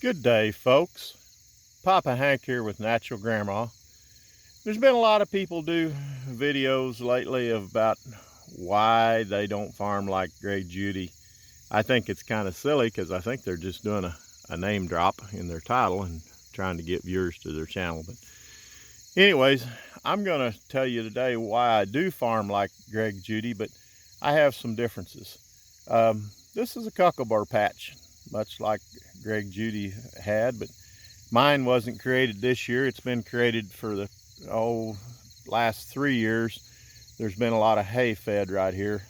Good day, folks. Papa Hank here with Natural Grandma. There's been a lot of people do videos lately about why they don't farm like Greg Judy. I think it's kind of silly because I think they're just doing a name drop in their title and trying to get viewers to their channel. But anyways, I'm going to tell you today why I do farm like Greg Judy, but I have some differences. This is a cucumber patch, much like Greg Judy had, but mine wasn't created this year. It's been created for the last 3 years. There's been a lot of hay fed right here,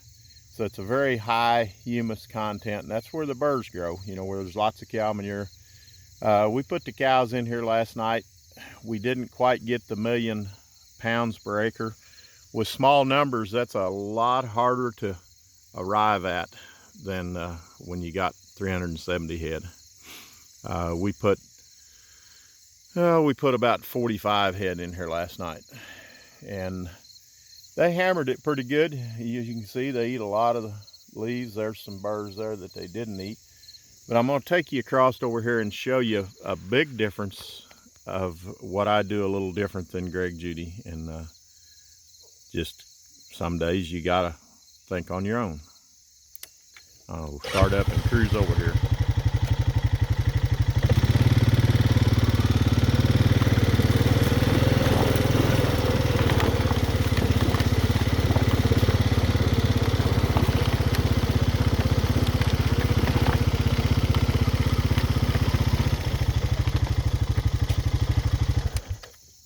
so it's a very high humus content, and that's where the birds grow, you know, where there's lots of cow manure. We put the cows in here last night. We didn't quite get the 1,000,000 pounds per acre. With small numbers, that's a lot harder to arrive at than when you got 370 head. We put about 45 head in here last night, and they hammered it pretty good. You can see they eat a lot of the leaves. There's some birds there that they didn't eat. But I'm going to take you across over here and show you a big difference of what I do a little different than Greg Judy. And just some days you got to think on your own. I'll start up and cruise over here.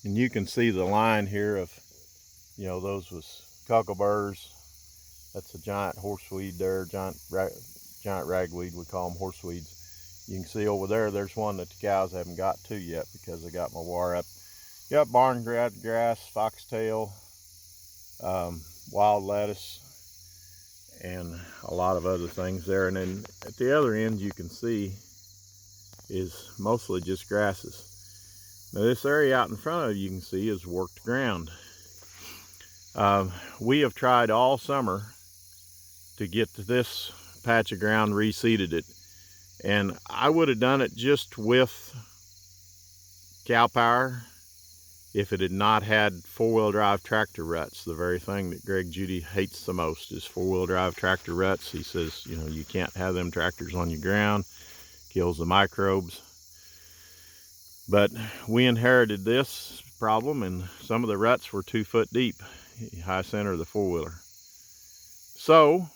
And you can see the line here of, you know, those was cucumber. That's a giant horseweed there, giant ragweed, we call them horseweeds. You can see over there, there's one that the cows haven't got to yet because I got my wire up. Got barn grass, foxtail, wild lettuce, and a lot of other things there. And then at the other end, you can see is mostly just grasses. Now this area out in front of you can see is worked ground. We have tried all summer to get to this patch of ground, reseeded it, and I would have done it just with cow power if it had not had four-wheel drive tractor ruts. The very thing that Greg Judy hates the most is four-wheel drive tractor ruts. He says, you know, you can't have them tractors on your ground, kills the microbes. But we inherited this problem, and some of the ruts were 2 foot deep, high center of the four-wheeler. So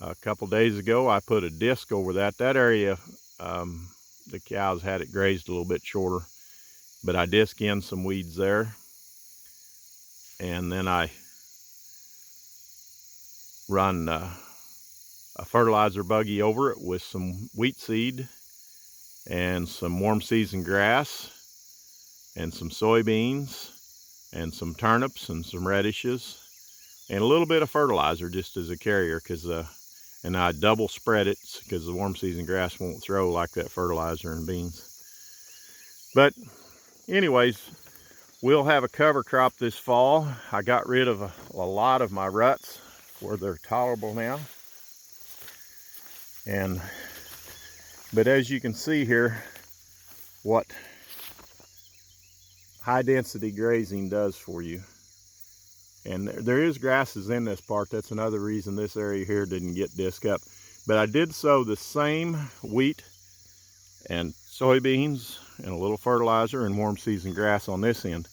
a couple days ago, I put a disc over that area. The cows had it grazed a little bit shorter, but I disc in some weeds there, and then I run a fertilizer buggy over it with some wheat seed and some warm season grass and some soybeans and some turnips and some radishes and a little bit of fertilizer just as a carrier, and I double spread it because the warm season grass won't throw like that fertilizer and beans. But anyways, we'll have a cover crop this fall. I got rid of a lot of my ruts where they're tolerable now. But as you can see here, what high density grazing does for you. And there is grasses in this part. That's another reason this area here didn't get disc up. But I did sow the same wheat and soybeans and a little fertilizer and warm season grass on this end.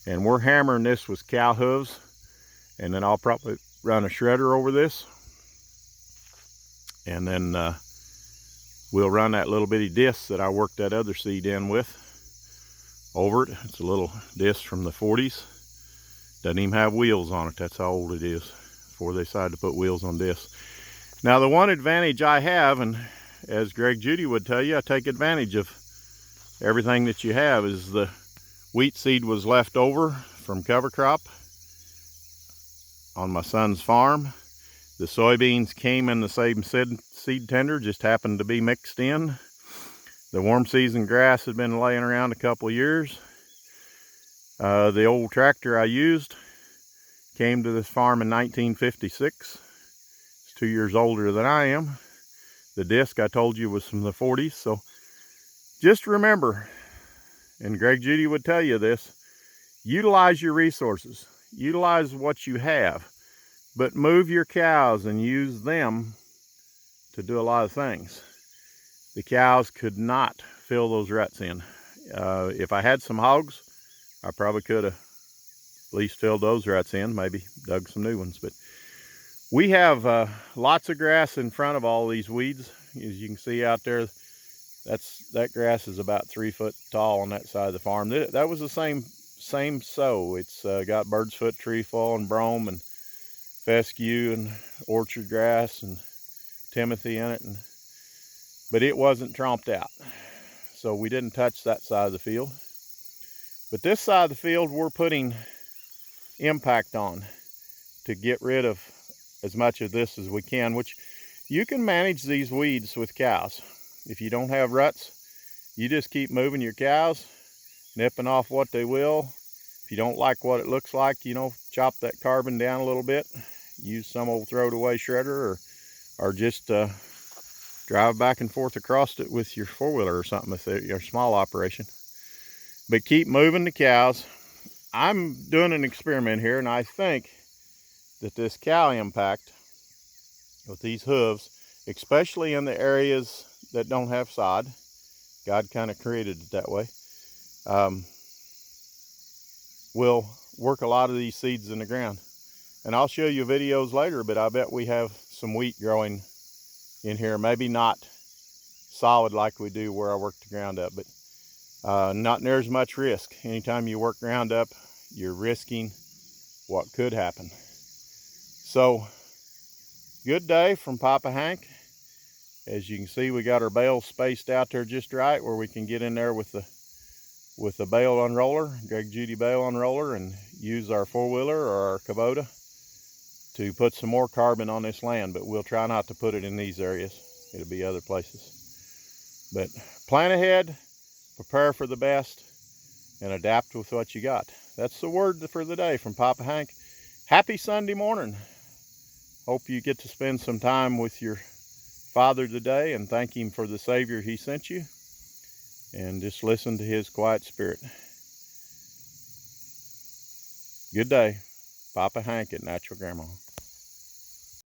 And we're hammering this with cow hooves. And then I'll probably run a shredder over this. And then we'll run that little bitty disc that I worked that other seed in with over it. It's a little disc from the 40s. Doesn't even have wheels on it. That's how old it is before they decided to put wheels on discs. Now the one advantage I have, and as Greg Judy would tell you, I take advantage of everything that you have, is the wheat seed was left over from cover crop on my son's farm. The soybeans came in the same seed tender, just happened to be mixed in. The warm season grass had been laying around a couple of years. The old tractor I used came to this farm in 1956. It's 2 years older than I am. The disc I told you was from the 40s, so just remember, and Greg Judy would tell you this, utilize your resources, utilize what you have, but move your cows and use them to do a lot of things. The cows could not fill those ruts in. If I had some hogs, I probably could have at least filled those ruts in, maybe dug some new ones. But we have lots of grass in front of all these weeds. As you can see out there, that grass is about 3 foot tall on that side of the farm. That was the same sow. It's got bird's foot trefoil and brome and fescue and orchard grass and timothy in it, but it wasn't tromped out, so we didn't touch that side of the field. But this side of the field we're putting impact on to get rid of as much of this as we can, which you can manage these weeds with cows. If you don't have ruts, you just keep moving your cows, nipping off what they will. If you don't like what it looks like, you know, chop that carbon down a little bit, use some old throw it away shredder, or just drive back and forth across it with your four-wheeler or something if you're a small operation. But keep moving the cows. I'm doing an experiment here, and I think that this cow impact with these hooves, especially in the areas that don't have sod, God kind of created it that way, will work a lot of these seeds in the ground. And I'll show you videos later, but I bet we have some wheat growing in here. Maybe not solid like we do where I work the ground up, but not near as much risk. Anytime you work ground up, you're risking what could happen. So, good day from Papa Hank. As you can see, we got our bales spaced out there just right where we can get in there with the bale unroller, Greg Judy bale unroller, and use our four-wheeler or our Kubota to put some more carbon on this land. But we'll try not to put it in these areas. It'll be other places. But plan ahead, prepare for the best, and adapt with what you got. That's the word for the day from Papa Hank. Happy Sunday morning. Hope you get to spend some time with your Father today and thank him for the Savior he sent you, and just listen to his quiet spirit. Good day. Papa Hank at Natural Grandma.